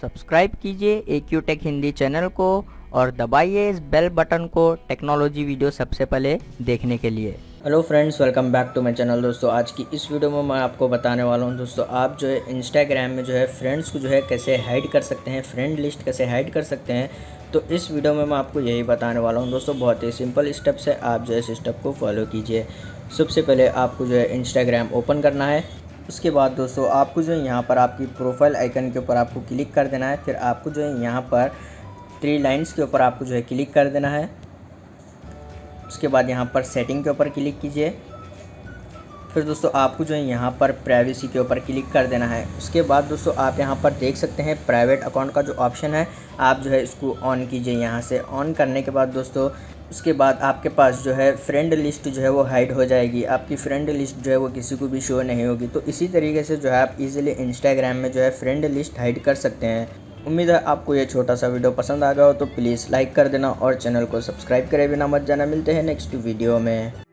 Subscribe कीजिए AQ take Hindi channel को और दबाइए इस बेल बटन को टेक्नोलॉजी वीडियो सबसे पहले देखने के लिए। Hello friends, welcome back to my channel. दोस्तों आज की इस वीडियो में मैं आपको बताने वाला हूं दोस्तों, आप जो है इंस्टाग्राम में जो है फ्रेंड्स को जो है कैसे हाइड कर सकते हैं, फ्रेंड लिस्ट कैसे हाइड कर सकते हैं। तो इस वीडियो में मैं आपको यही बताने वाला हूं दोस्तों। बहुत ही सिंपल स्टेप्स है, आप जो है इस स्टेप को फॉलो कीजिए। सबसे पहले आपको जो है इंस्टाग्राम ओपन करना है। उसके बाद दोस्तों आपको जो है यहाँ पर आपकी प्रोफाइल आइकन के ऊपर आपको क्लिक कर देना है। फिर आपको जो है यहाँ पर 3 लाइन्स के ऊपर आपको जो है क्लिक कर देना है। उसके बाद यहाँ पर सेटिंग के ऊपर क्लिक कीजिए। फिर दोस्तों आपको जो है यहाँ पर प्राइवेसी के ऊपर क्लिक कर देना है। उसके बाद दोस्तों आप यहाँ पर देख सकते हैं प्राइवेट अकाउंट का जो ऑप्शन है, आप जो है इसको ऑन कीजिए। यहाँ से ऑन करने के बाद दोस्तों उसके बाद आपके पास जो है फ्रेंड लिस्ट जो है वो हाइड हो जाएगी। आपकी फ्रेंड लिस्ट जो है वो किसी को भी शो नहीं होगी। तो इसी तरीके से जो है आप इजीली इंस्टाग्राम में जो है फ्रेंड लिस्ट हाइड कर सकते हैं। उम्मीद है आपको ये छोटा सा वीडियो पसंद आ गया हो, तो प्लीज़ लाइक कर देना और चैनल को सब्सक्राइब करे बिना मत जाना। मिलते हैं नेक्स्ट वीडियो में।